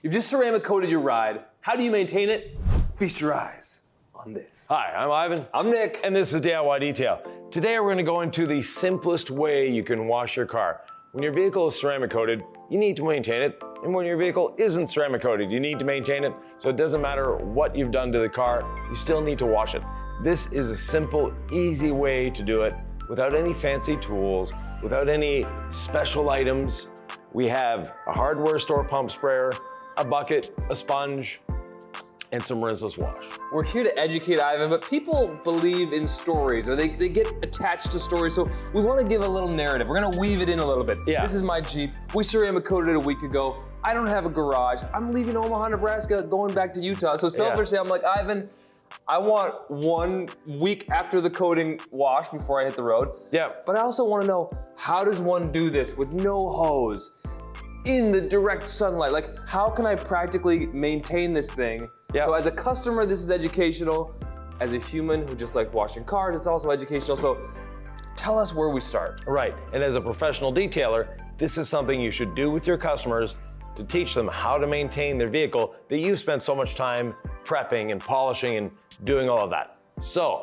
You've just ceramic coated your ride. How do you maintain it? Feast your eyes on this. Hi, I'm Ivan. I'm Nick. And this is DIY Detail. Today we're going to go into the simplest way you can wash your car. When your vehicle is ceramic coated, you need to maintain it. And when your vehicle isn't ceramic coated, you need to maintain it. So it doesn't matter what you've done to the car, you still need to wash it. This is a simple, easy way to do it without any fancy tools, without any special items. We have a hardware store pump sprayer, a bucket, a sponge, and some rinseless wash. We're here to educate Ivan, but people believe in stories, or they get attached to stories, so we want to give a little narrative. We're gonna weave it in a little bit. Yeah. This is my Jeep. We ceramic coated it a week ago. I don't have a garage. I'm leaving Omaha, Nebraska, going back to Utah. So selfishly, I'm like, Ivan, I want 1 week after the coating wash before I hit the road. Yeah. But I also want to know, how does one do this with no hose, in the direct sunlight? Like, how can I practically maintain this thing? Yeah. So as a customer, this is educational. As a human who just like washing cars, it's also educational. So tell us where we start. Right, and as a professional detailer, this is something you should do with your customers to teach them how to maintain their vehicle that you've spent so much time prepping and polishing and doing all of that. So,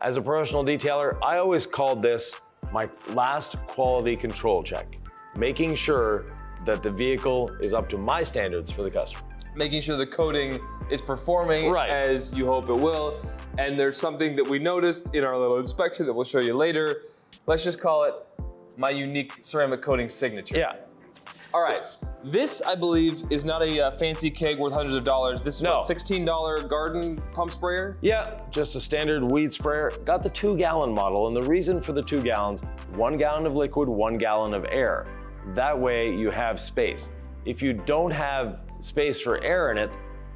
as a professional detailer, I always called this my last quality control check, making sure that the vehicle is up to my standards for the customer. Making sure the coating is performing as you hope it will. And there's something that we noticed in our little inspection that we'll show you later. Let's just call it my unique ceramic coating signature. Yeah. All right, this I believe is not a fancy keg worth hundreds of dollars. This is what, $16 garden pump sprayer? Yeah, just a standard weed sprayer. Got the 2-gallon model, and the reason for the 2 gallons, 1 gallon of liquid, 1 gallon of air. That way you have space. If you don't have space for air in it,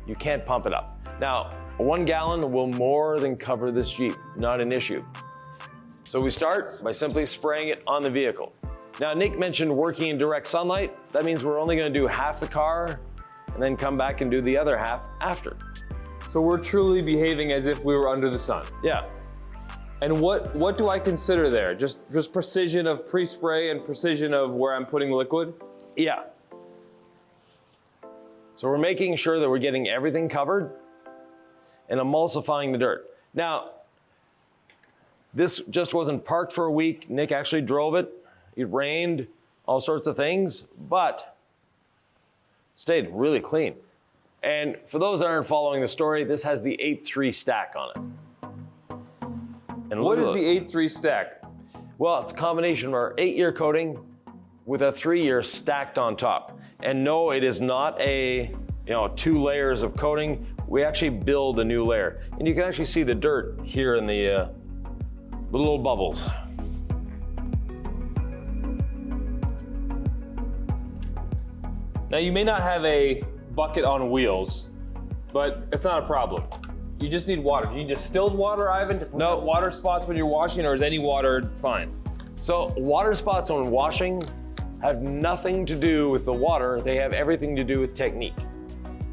you can't pump it up. Now, 1 gallon will more than cover this Jeep, not an issue. So we start by simply spraying it on the vehicle. Now, Nick mentioned working in direct sunlight. That means we're only gonna do half the car and then come back and do the other half after. So we're truly behaving as if we were under the sun. Yeah. And what do I consider there? Just precision of pre-spray and precision of where I'm putting liquid? Yeah. So we're making sure that we're getting everything covered and emulsifying the dirt. Now, this just wasn't parked for a week. Nick actually drove it. It rained, all sorts of things, but stayed really clean. And for those that aren't following the story, this has the 8.3 stack on it. And what is the 8.3 stack? Well, it's a combination of our 8-year coating with a 3-year stacked on top. And no, it is not a 2 layers of coating. We actually build a new layer. And you can actually see the dirt here in the little bubbles. Now, you may not have a bucket on wheels, but it's not a problem. You just need water. Do you need distilled water, Ivan, to prevent water spots when you're washing, or is any water fine? So water spots when washing have nothing to do with the water. They have everything to do with technique.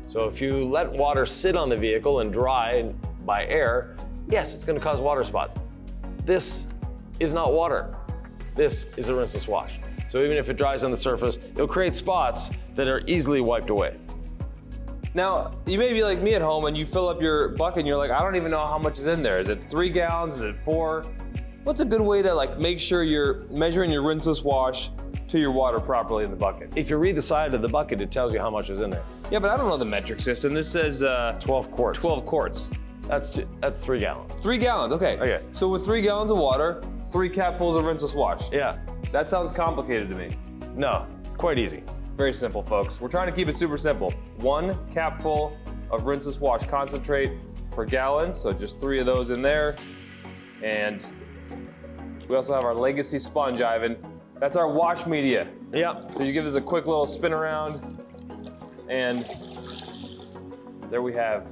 So if you let water sit on the vehicle and dry by air, yes, it's gonna cause water spots. This is not water. This is a rinseless wash. So even if it dries on the surface, it'll create spots that are easily wiped away. Now, you may be like me at home and you fill up your bucket and you're like, I don't even know how much is in there. Is it 3 gallons? Is it 4? What's a good way to make sure you're measuring your rinseless wash to your water properly in the bucket? If you read the side of the bucket, it tells you how much is in there. Yeah, but I don't know the metric system. This says 12 quarts. 12 quarts. That's 3 gallons. 3 gallons, okay. Okay. So with 3 gallons of water, 3 capfuls of rinseless wash. Yeah. That sounds complicated to me. No, quite easy. Very simple, folks. We're trying to keep it super simple. 1 capful of rinseless wash concentrate per gallon, so just 3 of those in there. And we also have our legacy sponge, Ivan. That's our wash media. Yep. So you give us a quick little spin around, and there we have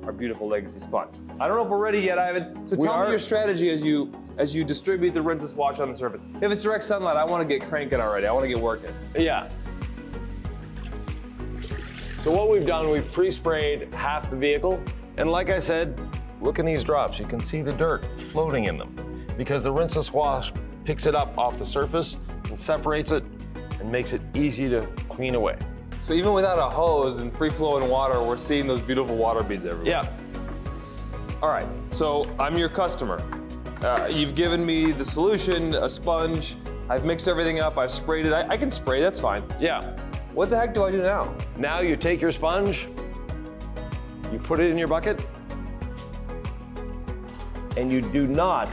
our beautiful legacy sponge. I don't know if we're ready yet, Ivan. So tell me your strategy as you distribute the rinseless wash on the surface. If it's direct sunlight, I want to get cranking already. I want to get working. Yeah. So what we've done, we've pre-sprayed half the vehicle. And like I said, look in these drops. You can see the dirt floating in them because the rinseless wash picks it up off the surface and separates it and makes it easy to clean away. So even without a hose and free-flowing water, we're seeing those beautiful water beads everywhere. Yeah. All right, so I'm your customer. You've given me the solution, a sponge. I've mixed everything up, I've sprayed it. I can spray, that's fine. Yeah. What the heck do I do now? Now you take your sponge, you put it in your bucket, and you do not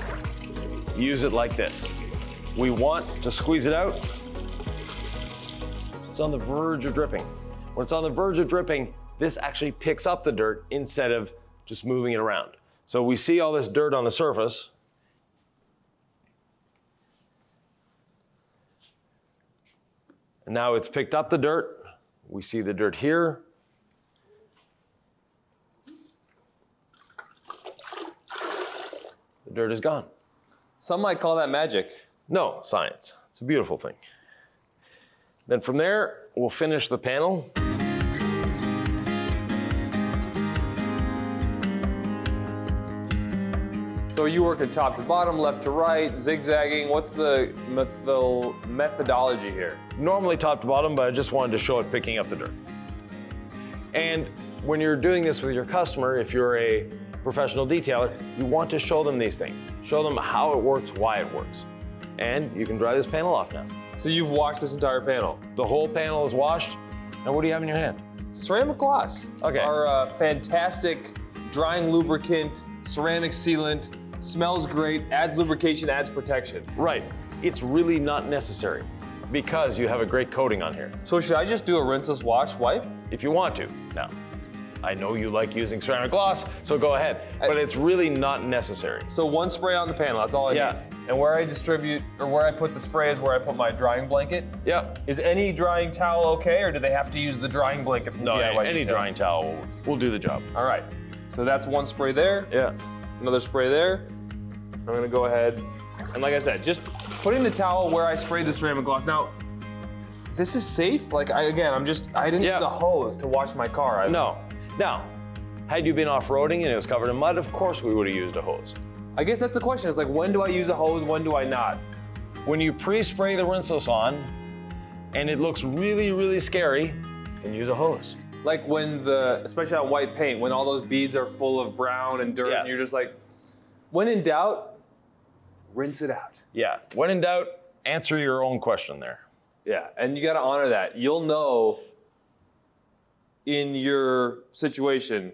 use it like this. We want to squeeze it out. It's on the verge of dripping. When it's on the verge of dripping, this actually picks up the dirt instead of just moving it around. So we see all this dirt on the surface. And now it's picked up the dirt. We see the dirt here. The dirt is gone. Some might call that magic. No, science. It's a beautiful thing. Then from there, we'll finish the panel. So are you working top to bottom, left to right, zigzagging? What's the methodology here? Normally top to bottom, but I just wanted to show it picking up the dirt. And when you're doing this with your customer, if you're a professional detailer, you want to show them these things. Show them how it works, why it works. And you can dry this panel off now. So you've washed this entire panel? The whole panel is washed. Now what do you have in your hand? Ceramic gloss. Okay. Our fantastic drying lubricant, ceramic sealant, smells great, adds lubrication, adds protection. Right. It's really not necessary because you have a great coating on here. So should I just do a rinseless wash wipe? If you want to. Now, I know you like using ceramic gloss, so go ahead. But it's really not necessary. So one spray on the panel, that's all I need. And where I distribute, or where I put the spray is where I put my drying blanket? Yeah. Is any drying towel okay, or do they have to use the drying blanket from No, DIY any detail? drying towel will do the job. All right. So that's one spray there. Yeah. Another spray there. I'm gonna go ahead, and like I said, just putting the towel where I sprayed the ceramic gloss. Now, this is safe? Like, I didn't use a hose to wash my car. No. Now, had you been off-roading and it was covered in mud, of course we would have used a hose. I guess that's the question. It's like, when do I use a hose, when do I not? When you pre-spray the Rinseless on, and it looks really, really scary, then use a hose. Like when especially on white paint, when all those beads are full of brown and dirt, and you're just like, when in doubt, rinse it out. Yeah, when in doubt, answer your own question there. Yeah, and you gotta honor that. You'll know in your situation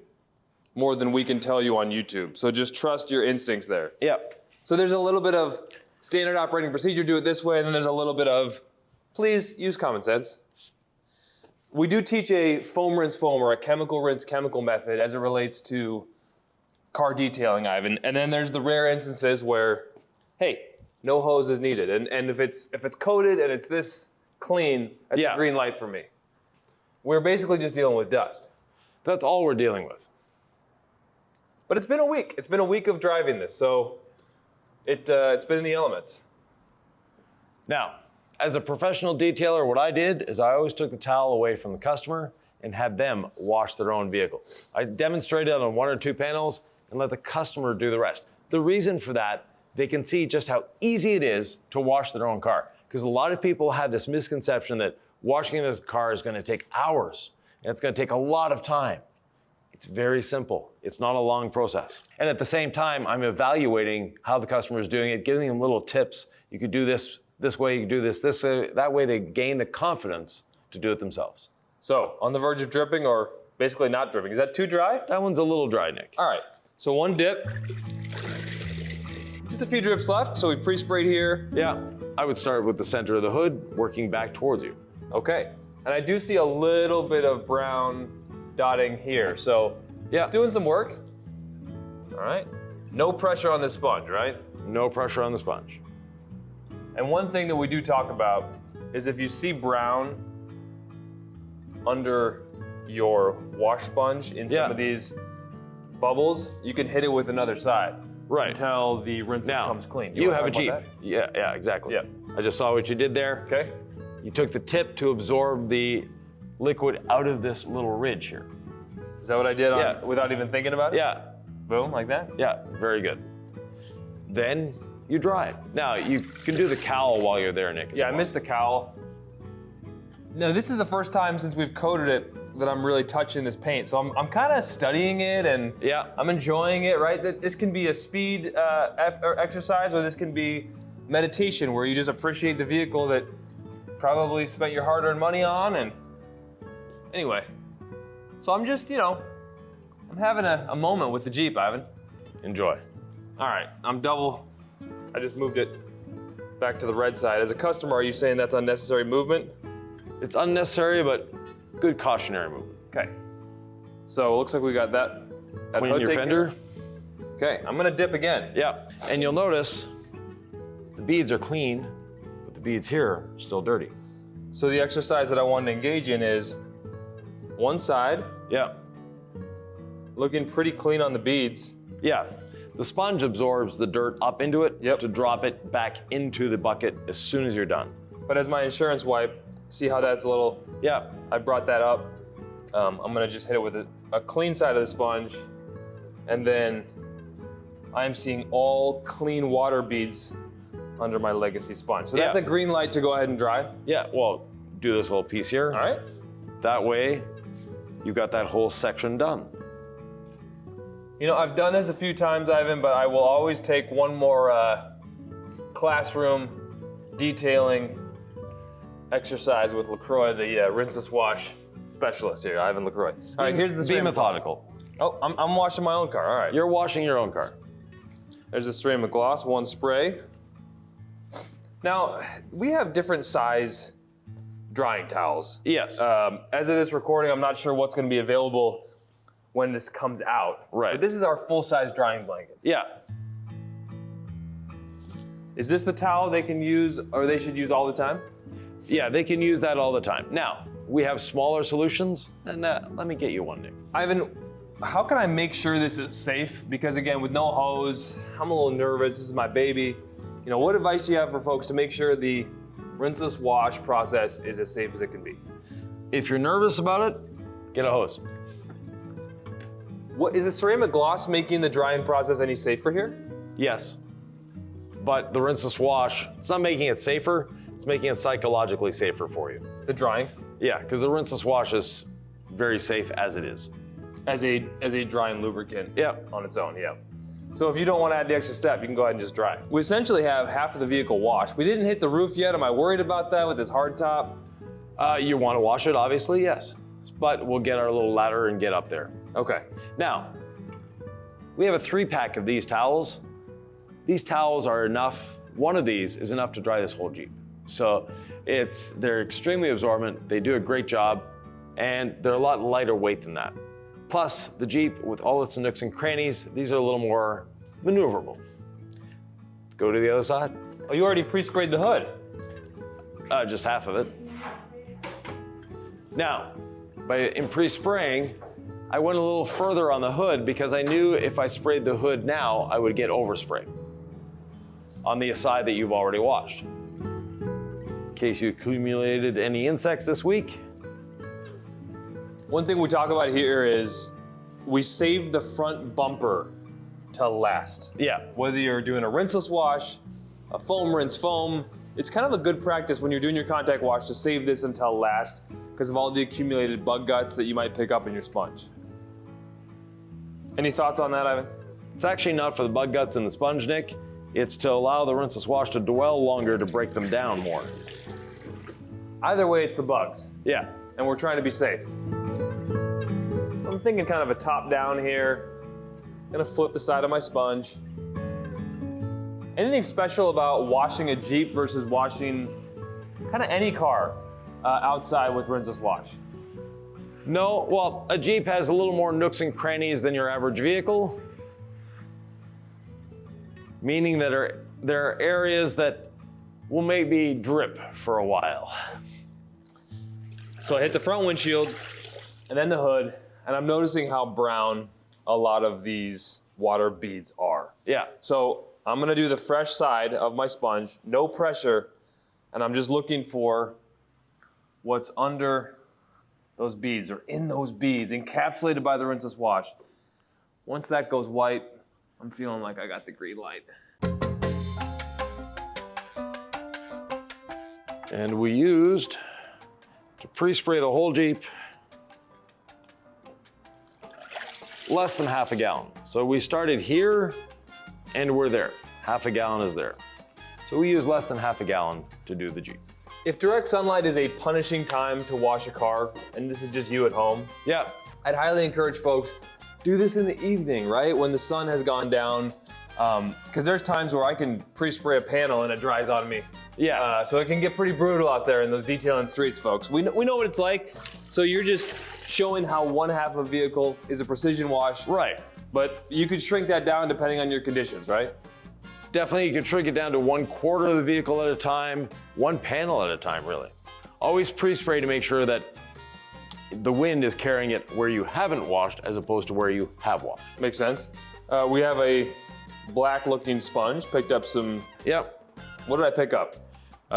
more than we can tell you on YouTube. So just trust your instincts there. Yeah. So there's a little bit of standard operating procedure, do it this way, and then there's a little bit of, please use common sense. We do teach a foam rinse foam, or a chemical rinse chemical method as it relates to car detailing, Ivan. And then there's the rare instances where, hey, no hose is needed. And if it's coated and it's this clean, that's a green light for me. We're basically just dealing with dust. That's all we're dealing with. But it's been a week. It's been a week of driving this, so it's been in the elements. Now, as a professional detailer, what I did is I always took the towel away from the customer and had them wash their own vehicle. I demonstrated on 1 or 2 panels and let the customer do the rest. The reason for that, they can see just how easy it is to wash their own car. Because a lot of people have this misconception that washing this car is going to take hours and it's going to take a lot of time. It's very simple. It's not a long process. And at the same time, I'm evaluating how the customer is doing it, giving them little tips. You could do this way, you could do this way. That way they gain the confidence to do it themselves. So, on the verge of dripping, or basically not dripping. Is that too dry? That one's a little dry, Nick. All right, so one dip. Just a few drips left, so we pre-sprayed here. Yeah, I would start with the center of the hood, working back towards you. Okay, and I do see a little bit of brown dotting here, so it's doing some work. All right, no pressure on this sponge, right? No pressure on the sponge. And one thing that we do talk about is if you see brown under your wash sponge in some of these bubbles, you can hit it with another side. Right. Until the rinse comes clean. You have a Jeep. Yeah, exactly. Yeah. I just saw what you did there. Okay. You took the tip to absorb the liquid out of this little ridge here. Is that what I did without even thinking about it? Yeah. Boom, like that? Yeah, very good. Then you dry it. Now, you can do the cowl while you're there, Nick. Yeah, I missed the cowl. No, this is the first time since we've coated it that I'm really touching this paint. So I'm kind of studying it and yeah, I'm enjoying it, right? This can be a speed exercise, or this can be meditation where you just appreciate the vehicle that probably spent your hard-earned money on. And anyway, so I'm just, I'm having a moment with the Jeep, Ivan. enjoy. All right, I just moved it back to the red side. As a customer, are you saying that's unnecessary movement? It's unnecessary, but good cautionary movement. Okay. So it looks like we got that. Clean hood your taken fender. care. Okay, I'm gonna dip again. Yeah, and you'll notice the beads are clean, but the beads here are still dirty. So the exercise that I wanted to engage in is one side, Yeah, looking pretty clean on the beads. yeah. The sponge absorbs the dirt up into it to drop it back into the bucket as soon as you're done. But as my insurance wipe, see how that's a little, Yeah, I brought that up. I'm gonna just hit it with a clean side of the sponge, and then I'm seeing all clean water beads under my legacy sponge. So that's a green light to go ahead and dry. yeah. Well, do this little piece here. All right. That way, you've got that whole section done. I've done this a few times, Ivan, but I will always take one more classroom detailing exercise with LaCroix, the Rinseless wash specialist here, Ivan LaCroix. All right, here's the Be ceramic methodical. gloss. Oh, I'm washing my own car. All right. You're washing your own car. There's a ceramic gloss, one spray. Now, we have different size drying towels. Yes. As of this recording, I'm not sure what's going to be available when this comes out. Right. But this is our full-size drying blanket. Yeah. Is this the towel they can use, or they should use all the time? Yeah, they can use that all the time. Now, we have smaller solutions, and let me get you one, Nick. Ivan, how can I make sure this is safe? Because again, with no hose, I'm a little nervous. This is my baby. What advice do you have for folks to make sure the rinseless wash process is as safe as it can be? If you're nervous about it, get a hose. What is the ceramic gloss making the drying process any safer here? Yes. But the rinseless wash, it's not making it safer, it's making it psychologically safer for you. The drying? Yeah, because the rinseless wash is very safe as it is. As a drying lubricant Yep. on its own, yeah. So if you don't want to add the extra step, you can go ahead and just dry. We essentially have half of the vehicle washed. We didn't hit the roof yet. Am I worried about that with this hard top? You want to wash it, obviously, yes. But we'll get our little ladder and get up there. Okay. Now, we have a 3-pack of these towels. These towels are enough, one of these is enough to dry this whole Jeep. So they're extremely absorbent, they do a great job, and they're a lot lighter weight than that. Plus, the Jeep, with all its nooks and crannies, these are a little more maneuverable. Let's go to the other side. Oh, you already pre-sprayed the hood. Just half of it. Now, in pre-spraying, I went a little further on the hood because I knew if I sprayed the hood now, I would get overspray on the side that you've already washed. In case you accumulated any insects this week. One thing we talk about here is we save the front bumper to last. Yeah. Whether you're doing a rinseless wash, a foam rinse foam, it's kind of a good practice when you're doing your contact wash to save this until last because of all the accumulated bug guts that you might pick up in your sponge. Any thoughts on that, Ivan? It's actually not for the bug guts in the sponge, Nick. It's to allow the rinseless wash to dwell longer to break them down more. Either way, it's the bugs. Yeah. And we're trying to be safe. I'm thinking kind of a top down here. Gonna flip the side of my sponge. Anything special about washing a Jeep versus washing kind of any car outside with rinseless wash? No, well, a Jeep has a little more nooks and crannies than your average vehicle, meaning that there are areas that will maybe drip for a while. So I hit the front windshield and then the hood, and I'm noticing how brown a lot of these water beads are. Yeah. So I'm gonna do the fresh side of my sponge, no pressure, and I'm just looking for what's under those beads or in those beads, encapsulated by the rinseless wash. Once that goes white, I'm feeling like I got the green light. And we used To pre-spray the whole Jeep, less than half a gallon. So we started here and we're there. Half a gallon is there. So we use less than half a gallon to do the Jeep. If direct sunlight is a punishing time to wash a car, and this is just you at home, yeah, I'd highly encourage folks, do this in the evening, right? When the sun has gone down, because there's times where I can pre-spray a panel and it dries on me. Yeah. So it can get pretty brutal out there in those detailing streets, folks. We know what it's like. So you're just showing how one half of a vehicle is a precision wash. Right. But you could shrink that down depending on your conditions, right? Definitely, you can shrink it down to 1/4 of the vehicle at a time, one panel at a time, really. Always pre-spray to make sure that the wind is carrying it where you haven't washed as opposed to where you have washed. Makes sense. We have a black-looking sponge. Picked up some. Yep. What did I pick up?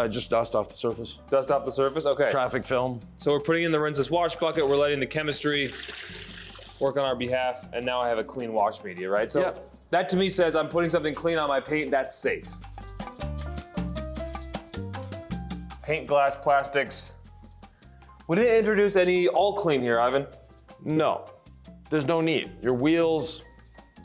Just dust off the surface. Dust off the surface. Okay. Traffic film. So we're putting in the Rinseless wash bucket. We're letting the chemistry work on our behalf, and now I have a clean wash media, right? So. Yep. That to me says I'm putting something clean on my paint, that's safe. Paint, glass, plastics. We didn't introduce any all clean here, Ivan. No, there's no need. Your wheels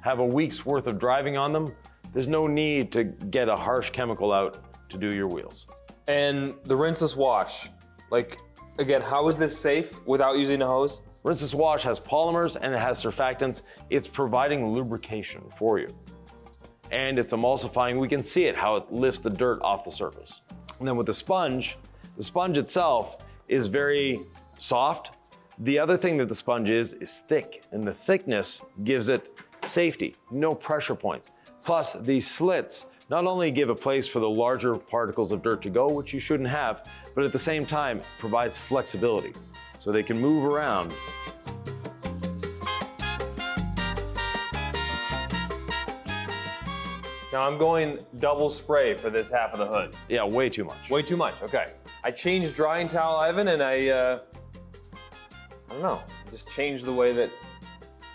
have a week's worth of driving on them. There's no need to get a harsh chemical out to do your wheels. And the Rinseless wash, like, again, how is this safe without using a hose? Rinseless wash has polymers and it has surfactants. It's providing lubrication for you. And it's emulsifying. We can see it, how it lifts the dirt off the surface. And then with the sponge itself is very soft. The other thing that the sponge is thick, and the thickness gives it safety, no pressure points. Plus, these slits not only give a place for the larger particles of dirt to go, which you shouldn't have, but at the same time provides flexibility. So they can move around. Now I'm going double spray for this half of the hood. Yeah, way too much. Way too much, okay. I changed drying towel, Ivan, and I don't know, just changed the way that.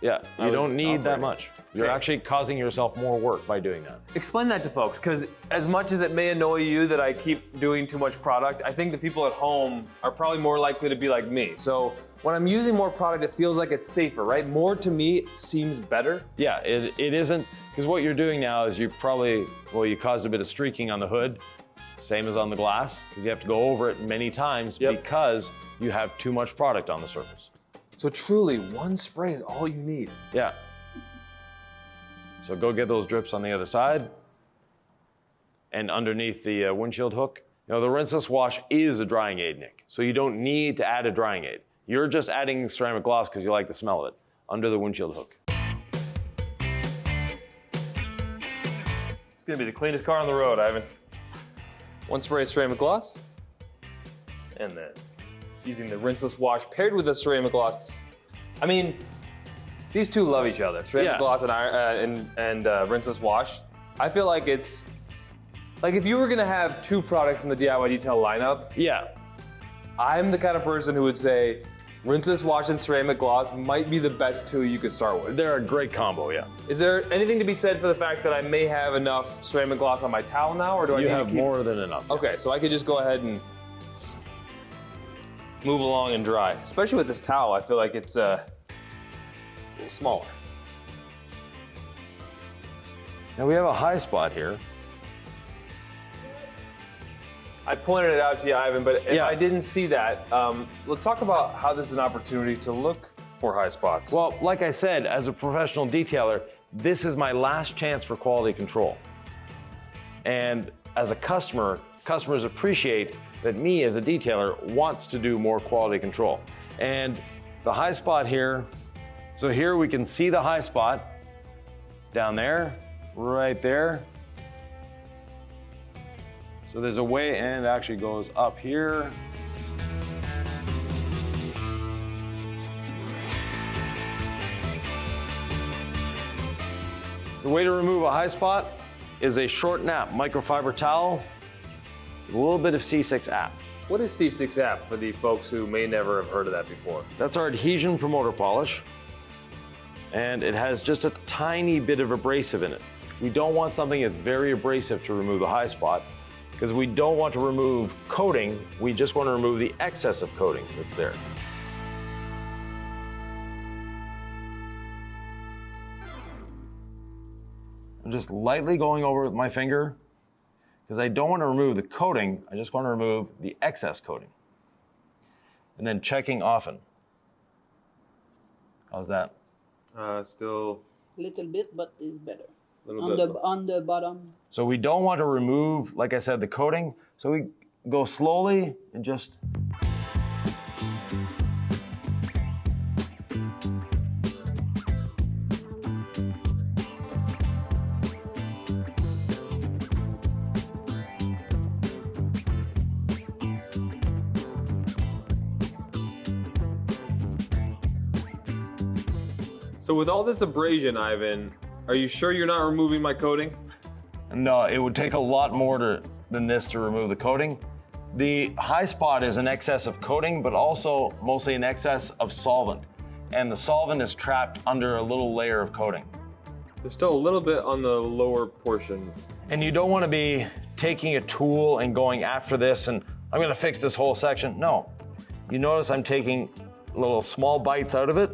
Yeah, you don't need that operating. much. You're actually causing yourself more work by doing that. Explain that to folks, because as much as it may annoy you that I keep doing too much product, I think the people at home are probably more likely to be like me. So when I'm using more product, it feels like it's safer, right? More to me seems better. Yeah, it isn't, because what you're doing now is you caused a bit of streaking on the hood, same as on the glass, because you have to go over it many times because you have too much product on the surface. So truly, one spray is all you need. Yeah. So go get those drips on the other side and underneath the windshield hook. You know, the Rinseless wash is a drying aid, Nick. So you don't need to add a drying aid. You're just adding ceramic gloss because you like the smell of it under the windshield hook. It's gonna be the cleanest car on the road, Ivan. One spray of ceramic gloss, and then using the Rinseless wash paired with the ceramic gloss. I mean, these two love each other, ceramic gloss and Rinseless wash. I feel like it's, like if you were gonna have two products from the DIY Detail lineup, I'm the kind of person who would say Rinseless wash and ceramic gloss might be the best two you could start with. They're a great combo, yeah. Is there anything to be said for the fact that I may have enough ceramic gloss on my towel now, or do I need to have more than enough. Okay, so I could just go ahead and move along and dry. Especially with this towel, I feel like it's a little smaller. Now we have a high spot here. I pointed it out to you, Ivan, but if I didn't see that, let's talk about how this is an opportunity to look for high spots. Well, like I said, as a professional detailer, this is my last chance for quality control. And as a customer, customers appreciate that me as a detailer wants to do more quality control. And the high spot here, so here we can see the high spot down there, right there. So there's a way, and it actually goes up here. The way to remove a high spot is a short nap microfiber towel with a little bit of C6 app. What is C6 app for the folks who may never have heard of that before? That's our adhesion promoter polish, and it has just a tiny bit of abrasive in it. We don't want something that's very abrasive to remove the high spot. because we don't want to remove coating, we just want to remove the excess of coating that's there. I'm just lightly going over with my finger because I don't want to remove the coating, I just want to remove the excess coating. And then checking often. How's that? Still Little bit, but it's better. on the bottom. So we don't want to remove, like I said, the coating. So we go slowly and just. So with all this abrasion, Ivan, are you sure you're not removing my coating? No, it would take a lot more than this to remove the coating. The high spot is an excess of coating, but also mostly an excess of solvent. And the solvent is trapped under a little layer of coating. There's still a little bit on the lower portion. And you don't want to be taking a tool and going after this and I'm going to fix this whole section. No. You notice I'm taking little small bites out of it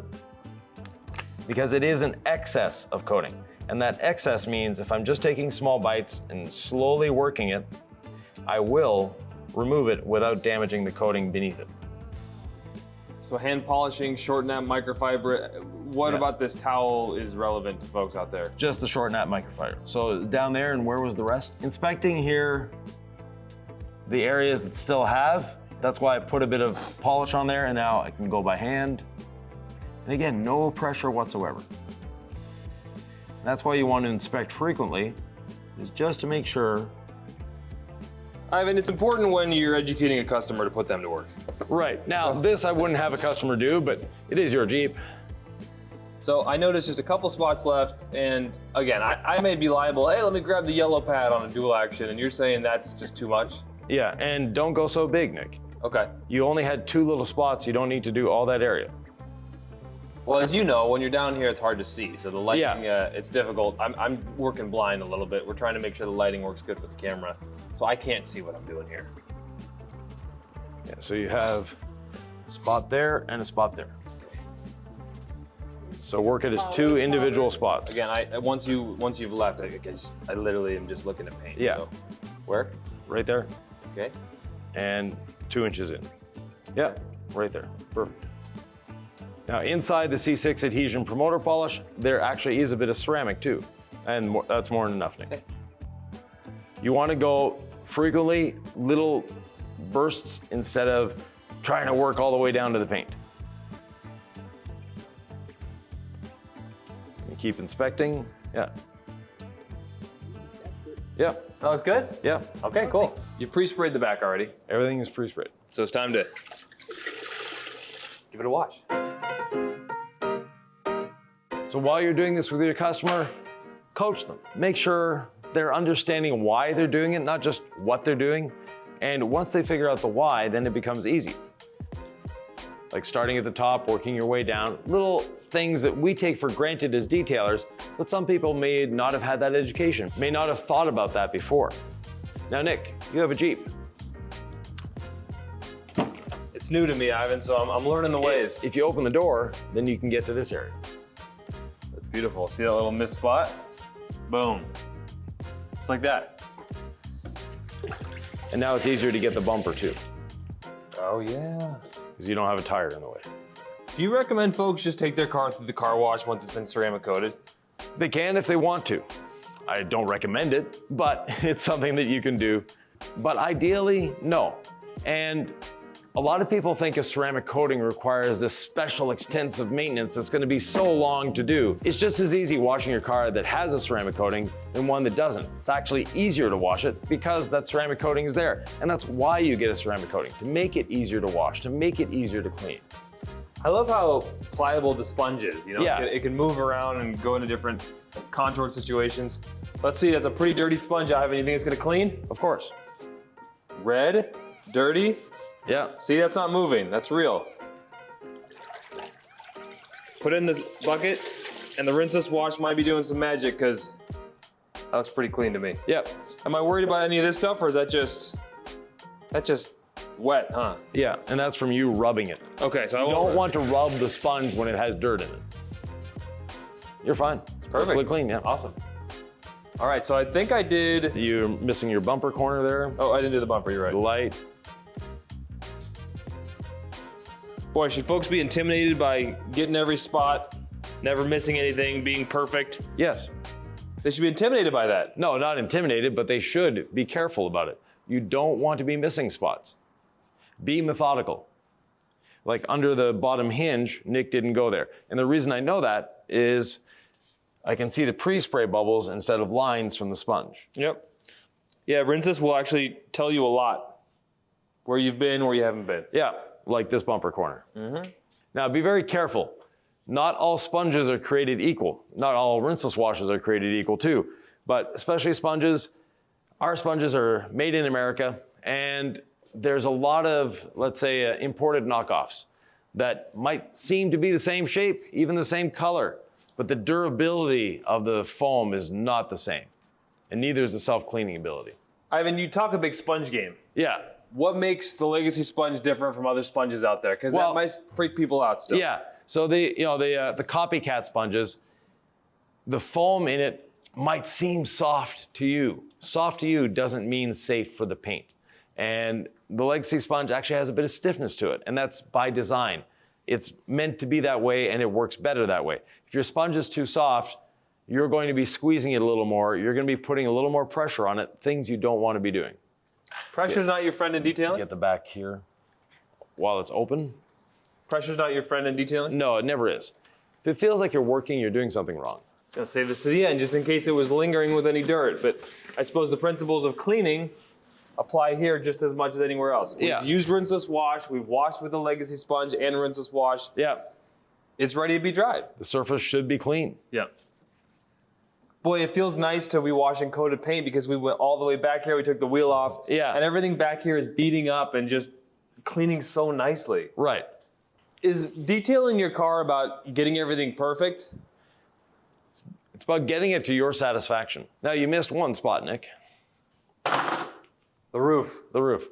because it is an excess of coating. And that excess means if I'm just taking small bites and slowly working it, I will remove it without damaging the coating beneath it. So hand polishing, short nap microfiber, what about this towel is relevant to folks out there? Just the short nap microfiber. So it was down there, and where was the rest? Inspecting here, the areas that still have, that's why I put a bit of polish on there, and now I can go by hand. And again, no pressure whatsoever. And that's why you want to inspect frequently, is just to make sure. Ivan, it's important when you're educating a customer to put them to work. Right. Now, this I wouldn't have a customer do, but it is your Jeep. So I noticed just a couple spots left, and again, I may be liable, hey, let me grab the yellow pad on a dual action, and you're saying that's just too much? Yeah, and don't go so big, Nick. Okay. You only had 2 little spots, you don't need to do all that area. Well, as you know, when you're down here, it's hard to see. So the lighting, it's difficult. I'm working blind a little bit. We're trying to make sure the lighting works good for the camera. So I can't see what I'm doing here. Yeah, so you have a spot there and a spot there. So work it as 2 individual spots. Again, once you've left, I literally am just looking at paint. Yeah. So. Where? Right there. Okay. And 2 inches in. Yeah, right there. Perfect. Now inside the C6 adhesion promoter polish, there actually is a bit of ceramic too. And that's more than enough, Nick. Okay. You want to go frequently, little bursts instead of trying to work all the way down to the paint. You keep inspecting. Yeah. Yeah. That looks good? Yeah. Okay, cool. You pre-sprayed the back already. Everything is pre-sprayed. So it's time to give it a wash. So while you're doing this with your customer, coach them. Make sure they're understanding why they're doing it, not just what they're doing. And once they figure out the why, then it becomes easy. Like starting at the top, working your way down, little things that we take for granted as detailers, but some people may not have had that education, may not have thought about that before. Now, Nick, you have a Jeep. It's new to me, Ivan, so I'm learning the ways. If you open the door, then you can get to this area. That's beautiful. See that little missed spot? Boom. Just like that. And now it's easier to get the bumper too, Oh, yeah. because you don't have a tire in the way. Do you recommend folks just take their car through the car wash once it's been ceramic coated? They can if they want to. I don't recommend it, but it's something that you can do. But ideally, no. And a lot of people think a ceramic coating requires this special extensive maintenance that's going to be so long to do. It's just as easy washing your car that has a ceramic coating than one that doesn't. It's actually easier to wash it because that ceramic coating is there. And that's why you get a ceramic coating, to make it easier to wash, to make it easier to clean. I love how pliable the sponge is. You know, Yeah. it can move around and go into different contoured situations. Let's see, that's a pretty dirty sponge, Ivan. You think it's gonna clean? Of course. Red, dirty. Yeah. See, that's not moving, that's real. Put it in this bucket, and the rinseless wash might be doing some magic, because That looks pretty clean to me. Yep. Am I worried about any of this stuff, or is that just wet, huh? Yeah, and that's from you rubbing it. Okay, so You don't want to rub the sponge when it has dirt in it. You're fine. Perfect. Look clean, yeah. Awesome. All right, so I think I did. You're missing your bumper corner there. Oh, I didn't do the bumper, you're right. The light. Boy, should folks be intimidated by getting every spot, never missing anything, being perfect? Yes. They should be intimidated by that. No, not intimidated, but they should be careful about it. You don't want to be missing spots. Be methodical. Like under the bottom hinge, Nick didn't go there. And the reason I know that is I can see the pre-spray bubbles instead of lines from the sponge. Yep. Yeah, Rinseless will actually tell you a lot. Where you've been, where you haven't been. Yeah, like this bumper corner. Now be very careful. Not all sponges are created equal. Not all rinseless washes are created equal too. But especially sponges, our sponges are made in America, and there's a lot of, let's say, imported knockoffs that might seem to be the same shape, even the same color, but the durability of the foam is not the same. And neither is the self-cleaning ability. Ivan, you talk a big sponge game. Yeah. What makes the Legacy sponge different from other sponges out there? Because that might freak people out still. Yeah. So the copycat sponges, the foam in it might seem soft to you. Soft to you doesn't mean safe for the paint. And the Legacy sponge actually has a bit of stiffness to it, and that's by design. It's meant to be that way, and it works better that way. If your sponge is too soft, you're going to be squeezing it a little more. You're going to be putting a little more pressure on it, things you don't want to be doing. Pressure's not your friend in detailing? Get the back here while it's open. Pressure's not your friend in detailing? No, it never is. If it feels like you're working, you're doing something wrong. I'll save this to the end just in case it was lingering with any dirt. But I suppose the principles of cleaning apply here just as much as anywhere else. We've used Rinseless wash. We've washed with the Legacy sponge and Rinseless wash. Yeah. It's ready to be dried. The surface should be clean. Yeah. Boy, it feels nice to be washing coated paint because we went all the way back here. We took the wheel off. Yeah. And everything back here is beating up and just cleaning so nicely. Right. Is detailing your car about getting everything perfect? It's about getting it to your satisfaction. Now, you missed one spot, Nick. The roof. The roof.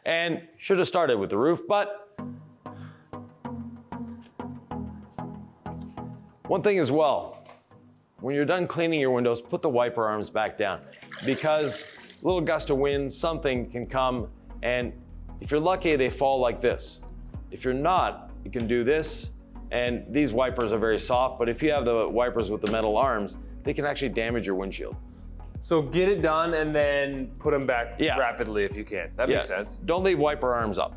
And should have started with the roof, but one thing as well, when you're done cleaning your windows, put the wiper arms back down, because a little gust of wind, something can come, and if you're lucky, they fall like this. If you're not, you can do this, and these wipers are very soft, but if you have the wipers with the metal arms, they can actually damage your windshield. So get it done and then put them back rapidly if you can. That makes sense. Don't leave wiper arms up.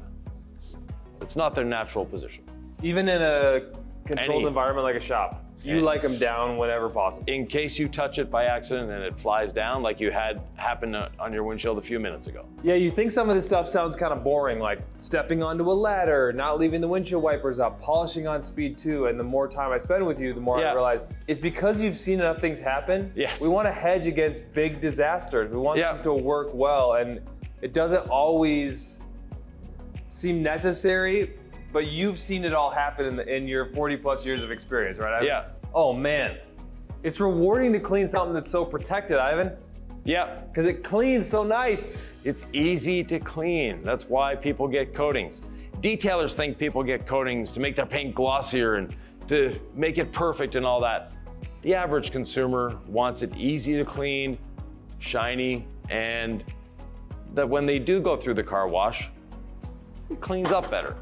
It's not their natural position. Even in a controlled environment like a shop, you like them down whenever possible. In case you touch it by accident and it flies down like you had happen on your windshield a few minutes ago. Yeah, you think some of this stuff sounds kind of boring, like stepping onto a ladder, not leaving the windshield wipers up, polishing on speed 2, and the more time I spend with you, the more I realize it's because you've seen enough things happen. Yes. We want to hedge against big disasters. We want things to work well, and it doesn't always seem necessary, but you've seen it all happen in your 40 plus years of experience, right, Ivan? Yeah. Oh man, it's rewarding to clean something that's so protected, Ivan. Yeah. Because it cleans so nice. It's easy to clean. That's why people get coatings. Detailers think people get coatings to make their paint glossier and to make it perfect and all that. The average consumer wants it easy to clean, shiny, and that when they do go through the car wash, it cleans up better.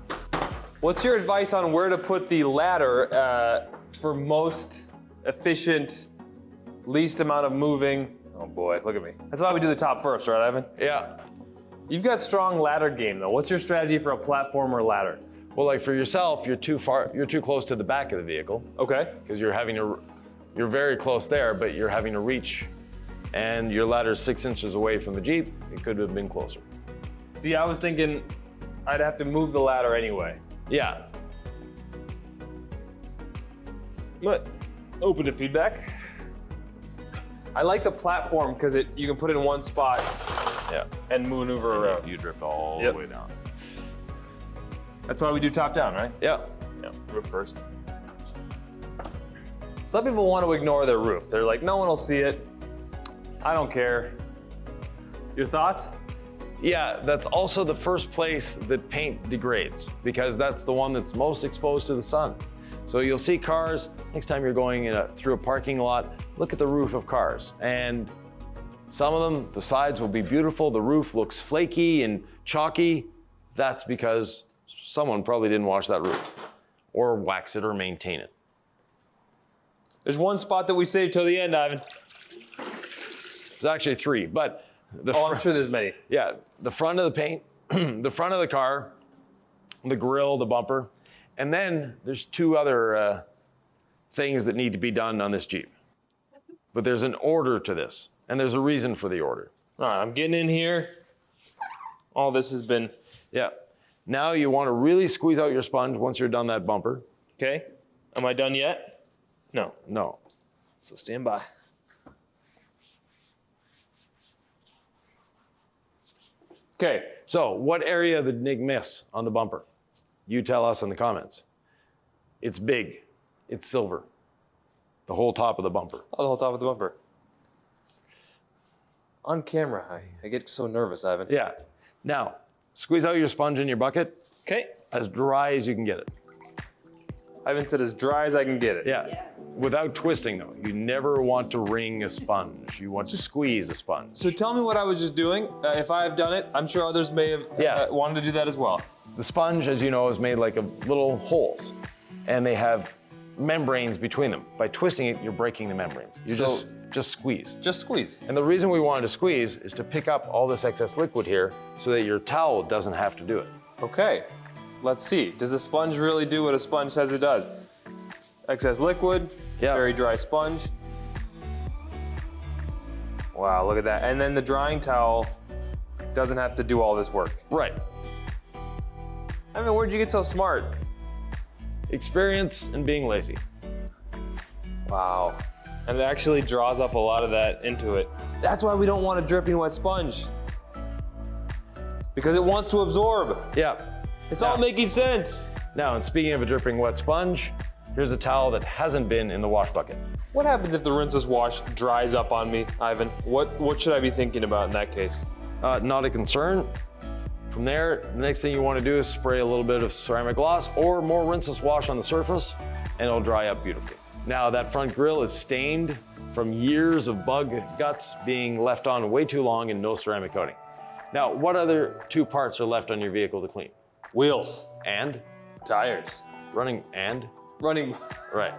What's your advice on where to put the ladder for most efficient, least amount of moving? Oh boy, look at me. That's why we do the top first, right, Ivan? Yeah. You've got strong ladder game though. What's your strategy for a platform or ladder? Well, like for yourself, you're too close to the back of the vehicle. Okay. Because you're very close there, but you're having to reach, and your ladder's 6 inches away from the Jeep. It could have been closer. See, I was thinking I'd have to move the ladder anyway. Yeah. But open to feedback. I like the platform because you can put it in one spot and maneuver around. You drift all the way down. That's why we do top down, right? Yeah. Yeah, roof first. Some people want to ignore their roof. They're like, no one will see it. I don't care. Your thoughts? Yeah, that's also the first place that paint degrades because that's the one that's most exposed to the sun. So you'll see cars, next time you're going through a parking lot, look at the roof of cars. And some of them, the sides will be beautiful, the roof looks flaky and chalky. That's because someone probably didn't wash that roof or wax it or maintain it. There's one spot that we saved till the end, Ivan. There's actually three, but I'm sure there's many. Yeah, the front of the paint, the front of the car, the grille, the bumper, and then there's two other things that need to be done on this Jeep. But there's an order to this, and there's a reason for the order. All right, I'm getting in here. All this has been... Yeah. Now you want to really squeeze out your sponge once you're done that bumper. Okay. Am I done yet? No. No. So stand by. Okay. So what area did Nick miss on the bumper? You tell us in the comments. It's big. It's silver. The whole top of the bumper. Oh, the whole top of the bumper. On camera, I get so nervous, Ivan. Yeah. Now, squeeze out your sponge in your bucket. Okay. As dry as you can get it. Ivan said as dry as I can get it. Yeah. Without twisting though. You never want to wring a sponge. You want to squeeze a sponge. So tell me what I was just doing. If I have done it, I'm sure others may have wanted to do that as well. The sponge, as you know, is made like of little holes, and they have membranes between them. By twisting it, you're breaking the membranes. You just squeeze. Just squeeze. And the reason we wanted to squeeze is to pick up all this excess liquid here so that your towel doesn't have to do it. Okay, let's see. Does the sponge really do what a sponge says it does? Excess liquid, very dry sponge. Wow, look at that. And then the drying towel doesn't have to do all this work. Right. I mean, where'd you get so smart? Experience and being lazy. Wow. And it actually draws up a lot of that into it. That's why we don't want a dripping wet sponge. Because it wants to absorb. Yeah. It's all making sense. Now, and speaking of a dripping wet sponge, here's a towel that hasn't been in the wash bucket. What happens if the Rinseless wash dries up on me, Ivan? What should I be thinking about in that case? Not a concern. From there, the next thing you want to do is spray a little bit of ceramic gloss or more Rinseless wash on the surface, and it'll dry up beautifully. Now, that front grille is stained from years of bug guts being left on way too long and no ceramic coating. Now, what other two parts are left on your vehicle to clean? Wheels. And? Tires. Running. Right.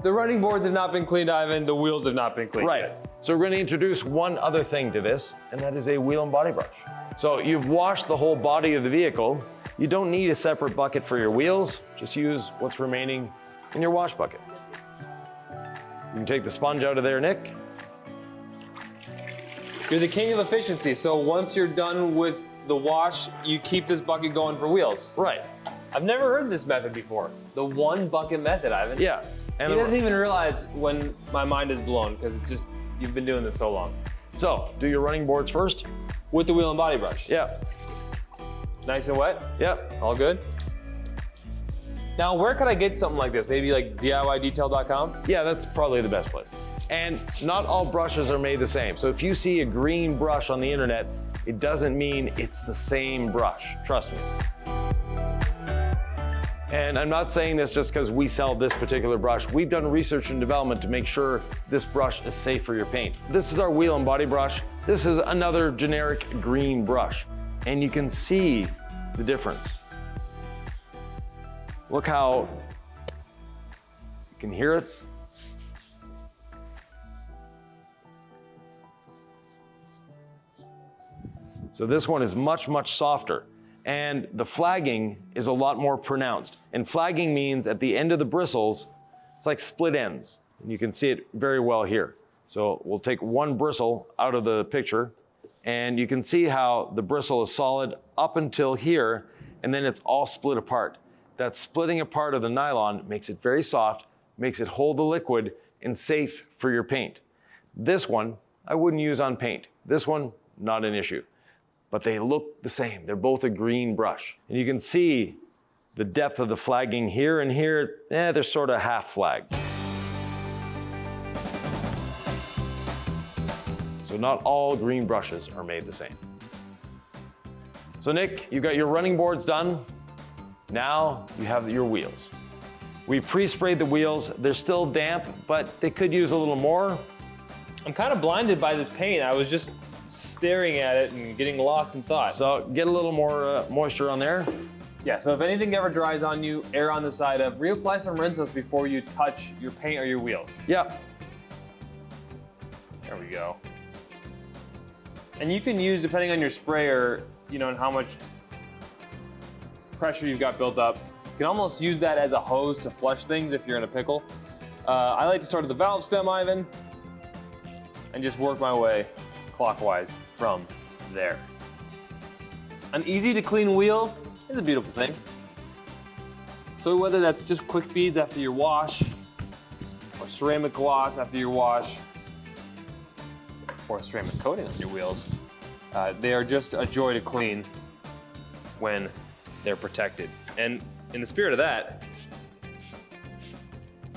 The running boards have not been cleaned, Ivan. The wheels have not been cleaned. Right. So we're going to introduce one other thing to this, and that is a wheel and body brush. So you've washed the whole body of the vehicle. You don't need a separate bucket for your wheels. Just use what's remaining in your wash bucket. You can take the sponge out of there, Nick. You're the king of efficiency. So once you're done with the wash, you keep this bucket going for wheels. Right. I've never heard this method before. The one bucket method, Ivan. Yeah. And he doesn't even realize when my mind is blown because it's just, you've been doing this so long. So, do your running boards first. With the wheel and body brush. Yeah. Nice and wet? Yep. All good? Now, where could I get something like this? Maybe like DIYdetail.com? Yeah, that's probably the best place. And not all brushes are made the same. So if you see a green brush on the internet, it doesn't mean it's the same brush. Trust me. And I'm not saying this just because we sell this particular brush. We've done research and development to make sure this brush is safe for your paint. This is our wheel and body brush. This is another generic green brush. And you can see the difference. Look how you can hear it. So this one is much, much softer. And the flagging is a lot more pronounced. And flagging means at the end of the bristles, it's like split ends. And you can see it very well here. So we'll take one bristle out of the picture, and you can see how the bristle is solid up until here, and then it's all split apart. That splitting apart of the nylon makes it very soft, makes it hold the liquid, and safe for your paint. This one, I wouldn't use on paint. This one, not an issue. But they look the same. They're both a green brush. And you can see the depth of the flagging here and here, they're sort of half flagged. So not all green brushes are made the same. So Nick, you got your running boards done. Now you have your wheels. We pre-sprayed the wheels. They're still damp, but they could use a little more. I'm kind of blinded by this paint. I was just staring at it and getting lost in thought. So get a little more moisture on there. Yeah, so if anything ever dries on you, err on the side of reapply some Rinseless before you touch your paint or your wheels. Yep. There we go. And you can use, depending on your sprayer, you know, and how much pressure you've got built up, you can almost use that as a hose to flush things if you're in a pickle. I like to start at the valve stem, Ivan, and just work my way clockwise from there. An easy to clean wheel is a beautiful thing. So whether that's just quick beads after your wash, or ceramic gloss after your wash, or ceramic coating on your wheels, they are just a joy to clean when they're protected. And in the spirit of that,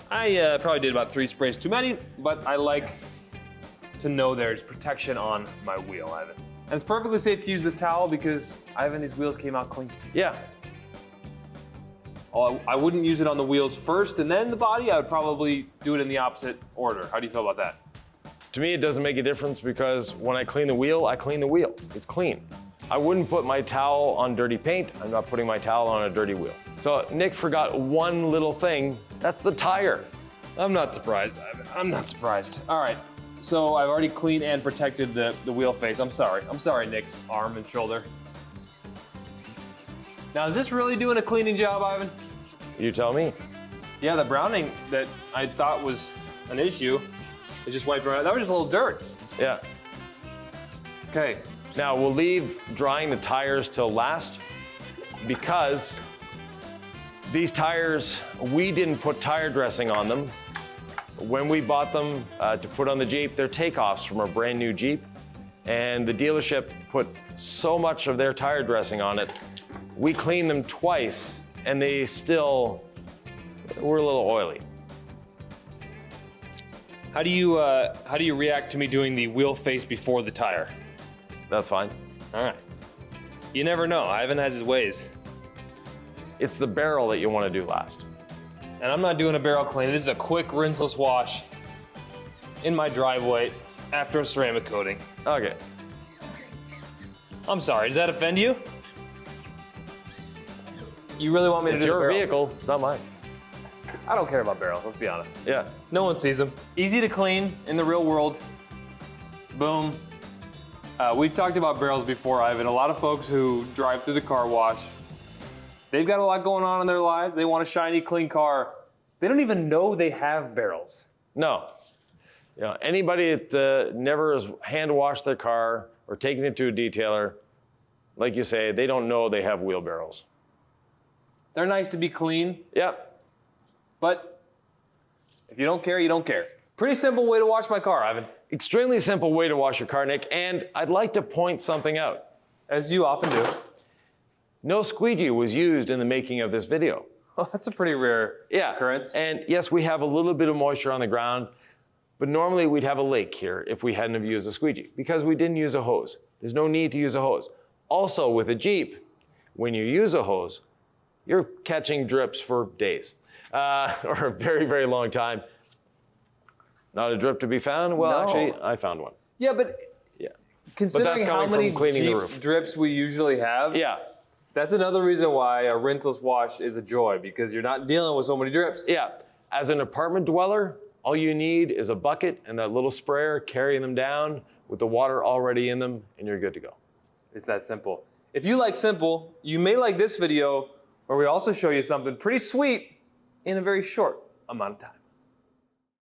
I probably did about 3 sprays too many, but I like to know there's protection on my wheel, Ivan. And it's perfectly safe to use this towel because, Ivan, these wheels came out clean. Yeah. I wouldn't use it on the wheels first and then the body. I would probably do it in the opposite order. How do you feel about that? To me, it doesn't make a difference because when I clean the wheel, I clean the wheel. It's clean. I wouldn't put my towel on dirty paint. I'm not putting my towel on a dirty wheel. So Nick forgot one little thing. That's the tire. I'm not surprised, Ivan. I'm not surprised. All right, so I've already cleaned and protected the wheel face. I'm sorry. I'm sorry, Nick's arm and shoulder. Now, is this really doing a cleaning job, Ivan? You tell me. Yeah, the browning that I thought was an issue is just wiped around. That was just a little dirt. Yeah. Okay. Now we'll leave drying the tires till last because these tires, we didn't put tire dressing on them. When we bought them to put on the Jeep, they're takeoffs from a brand new Jeep. And the dealership put so much of their tire dressing on it. We cleaned them twice and they still were a little oily. How do you react to me doing the wheel face before the tire? That's fine. All right. You never know. Ivan has his ways. It's the barrel that you want to do last. And I'm not doing a barrel clean. This is a quick rinseless wash in my driveway after a ceramic coating. Okay. I'm sorry, does that offend you? You really want me to do the your barrels? vehicle, it's not mine. I don't care about barrels, let's be honest. Yeah. No one sees them. Easy to clean in the real world. Boom. We've talked about barrels before, Ivan. A lot of folks who drive through the car wash, they've got a lot going on in their lives. They want a shiny, clean car. They don't even know they have barrels. No. You know, anybody that never has hand washed their car or taken it to a detailer, like you say, they don't know they have wheelbarrows. They're nice to be clean, Yep. but if you don't care, you don't care. Pretty simple way to wash my car, Ivan. Extremely simple way to wash your car, Nick, and I'd like to point something out. As you often do. No squeegee was used in the making of this video. Well, that's a pretty rare occurrence. And yes, we have a little bit of moisture on the ground, but normally we'd have a lake here if we hadn't have used a squeegee because we didn't use a hose. There's no need to use a hose. Also, with a Jeep, when you use a hose, you're catching drips for days or a very, very long time. Not a drip to be found? Well, No. actually, I found one. Yeah, but Yeah. considering that's how coming many from cleaning the Jeep roof. drips we usually have, Yeah. that's another reason why a rinseless wash is a joy, because you're not dealing with so many drips. Yeah. As an apartment dweller, all you need is a bucket and that little sprayer, carrying them down with the water already in them, and you're good to go. It's that simple. If you like simple, you may like this video where we also show you something pretty sweet in a very short amount of time.